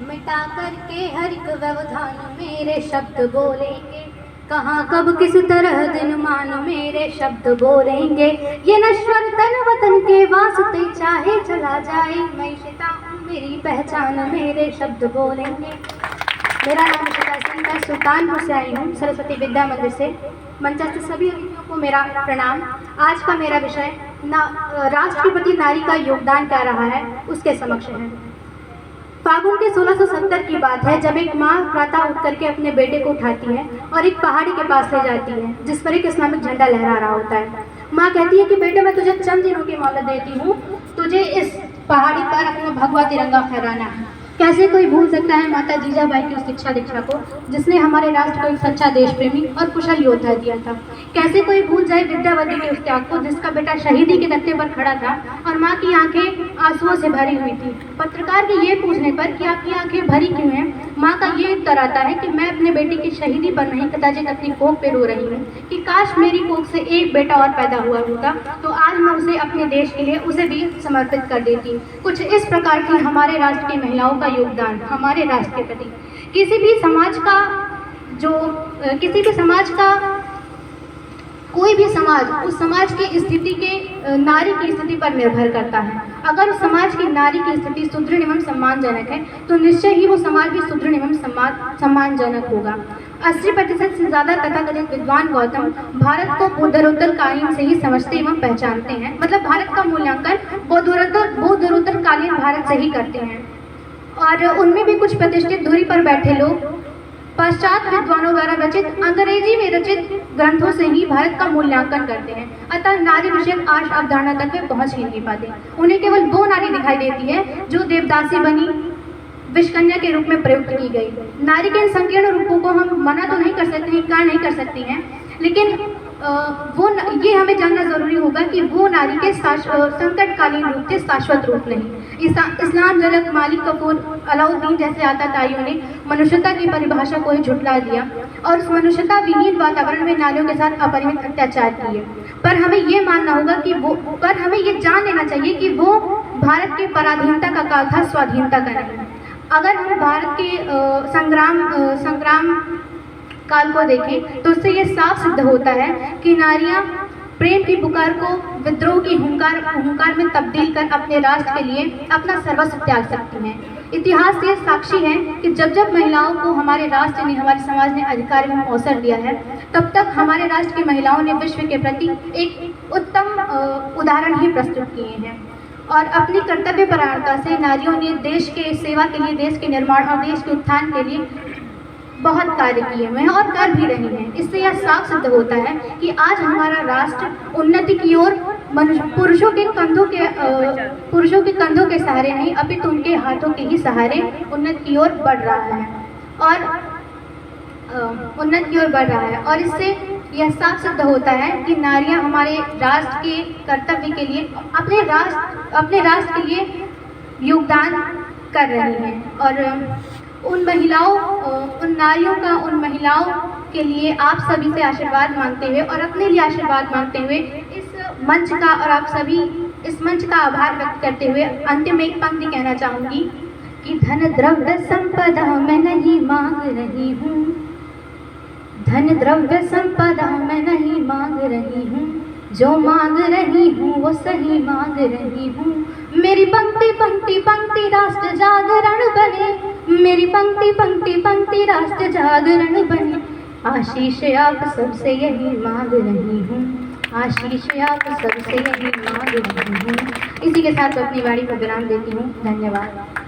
मिटा करके हर एक व्यवधान मेरे शब्द बोलेंगे, कहाँ कब किस तरह दिन मान मेरे शब्द बोलेंगे। ये नश्वर तन वतन के वास्ते चाहे चला जाए, मैं इशिता हूँ मेरी पहचान मेरे शब्द बोलेंगे। मेरा नाम इशिता सिंह, मैं सुल्तानपुर से आई हूँ, सरस्वती विद्या मंदिर से। मंचस्थ सभी अतिथियों को मेरा प्रणाम। आज का मेरा विषय राष्ट्र के प्रति नारी का योगदान क्या रहा है उसके समक्ष है। फागुन के 1670 की बात है, जब एक माँ प्रातः उठ करके अपने बेटे को उठाती है और एक पहाड़ी के पास ले जाती है जिस पर एक इस्लामिक झंडा लहरा रहा होता है। माँ कहती है कि बेटे मैं तुझे चंद दिनों की मोहलत देती हूँ, तुझे इस पहाड़ी पर अपना भगवा तिरंगा फहराना है। कैसे कोई भूल सकता है माता जीजाबाई की उस शिक्षा दीक्षा को जिसने हमारे राष्ट्र को एक सच्चा देश प्रेमी और कुशल योद्धा दिया था। कैसे कोई भूल जाए विद्यावती के उस त्याग को जिसका बेटा शहीदी के तख्ते पर खड़ा था और माँ की आंखें आंसुओं से भरी हुई थी। पत्रकार के ये पूछने पर कि आपकी आंखें भरी क्यों हैं, माँ का ये उत्तर आता है कि मैं अपने बेटे की शहीदी पर नहीं कदाचित अपनी कोख पे रो रही हूँ कि काश मेरी कोख से एक बेटा और पैदा हुआ होता तो आज मैं उसे अपने देश के लिए उसे भी समर्पित कर देती। कुछ इस प्रकार की हमारे राष्ट्र की महिलाओं का योगदान हमारे राष्ट्र के प्रति किसी भी समाज का कोई भी समाज उस समाज की स्थिति के नारी की स्थिति पर निर्भर करता है। अगर उस समाज की नारी की स्थिति सुदृढ़ एवं सम्मानजनक है तो निश्चय ही वो समाज भी सुदृढ़ एवं सम्मानजनक होगा। 80% से ज़्यादा तथाकथित विद्वान गौतम भारत को बौद्धोत्तर कालीन से ही समझते एवं पहचानते हैं, मतलब भारत का मूल्यांकन बौद्धोत्तर कालीन भारत से ही करते हैं। और उनमें भी कुछ प्रतिष्ठित दूरी पर बैठे लोग पश्चात विद्वानों द्वारा रचित अंग्रेजी में रचित ग्रंथों से ही भारत का मूल्यांकन करते हैं। अतः नारी विषयक आर्ष अवधारणा तक वे पहुंच ही नहीं पाते। उन्हें केवल वो नारी दिखाई देती है जो देवदासी बनी विषकन्या के रूप में प्रयुक्त की गई। नारी के इन संकीर्ण रूपों को हम मना तो नहीं कर सकते, इनकार नहीं कर सकती हैं, लेकिन ये हमें जानना जरूरी होगा कि वो नारी के संकटकालीन रूप के शाश्वत रूप नहीं। इस्लाम, जरक, मालिक कपूर, अलाउद्दीन जैसे आताताइयों ने मनुष्यता की परिभाषा को ही झुठला दिया और उस मनुष्यता विहीन वातावरण में नारियों के साथ अपरिमित अत्याचार किए। पर हमें ये मानना होगा कि हमें ये जान लेना चाहिए कि वो भारत के पराधीनता का काल था, स्वाधीनता का नहीं। अगर हम भारत के संग्राम काल को देखें तो उससे ये साफ सिद्ध होता है कि नारियां प्रेम की पुकार को विद्रोह की हुंकार में तब्दील कर अपने राष्ट्र के लिए अपना सर्वस्व त्याग सकती हैं। इतिहास से साक्षी है कि जब जब महिलाओं को हमारे राष्ट्र ने, हमारे समाज ने अधिकार एवं अवसर दिया है, तब तक हमारे राष्ट्र की महिलाओं ने विश्व के प्रति एक उत्तम उदाहरण ही प्रस्तुत किए हैं और अपनी कर्तव्यपरायणता से नारियों ने देश के सेवा के लिए, देश के निर्माण और देश के उत्थान के लिए बहुत कार्य किए हुए हैं और कर भी रहे हैं। इससे यह साफ सिद्ध होता है कि आज हमारा राष्ट्र उन्नति की ओर पुरुषों के कंधों के सहारे नहीं अपितु उनके हाथों के ही सहारे उन्नति की ओर बढ़ रहा है और इससे यह साफ सिद्ध होता है कि नारियां हमारे राष्ट्र के कर्तव्य के लिए अपने राष्ट्र के लिए योगदान कर रही हैं। और उन महिलाओं के लिए आप सभी से आशीर्वाद मांगते हुए और अपने लिए आशीर्वाद मांगते हुए इस मंच का आभार व्यक्त करते हुए अंतिम में एक पंक्ति कहना चाहूँगी कि धन द्रव्य संपदा मैं नहीं मांग रही हूँ, धन द्रव्य संपदा मैं नहीं मांग रही हूँ, जो मांग रही हूँ वो सही मांग रही हूँ। मेरी पंक्ति पंक्ति पंक्ति राष्ट्र जागरण बने, मेरी पंक्ति पंक्ति पंक्ति राष्ट्र जागरण बने। आशीष आप सबसे यही मांग रही हूँ, आशीष आप सबसे यही मांग रही हूँ। इसी के साथ अपनी वाणी को विराम देती हूँ। धन्यवाद।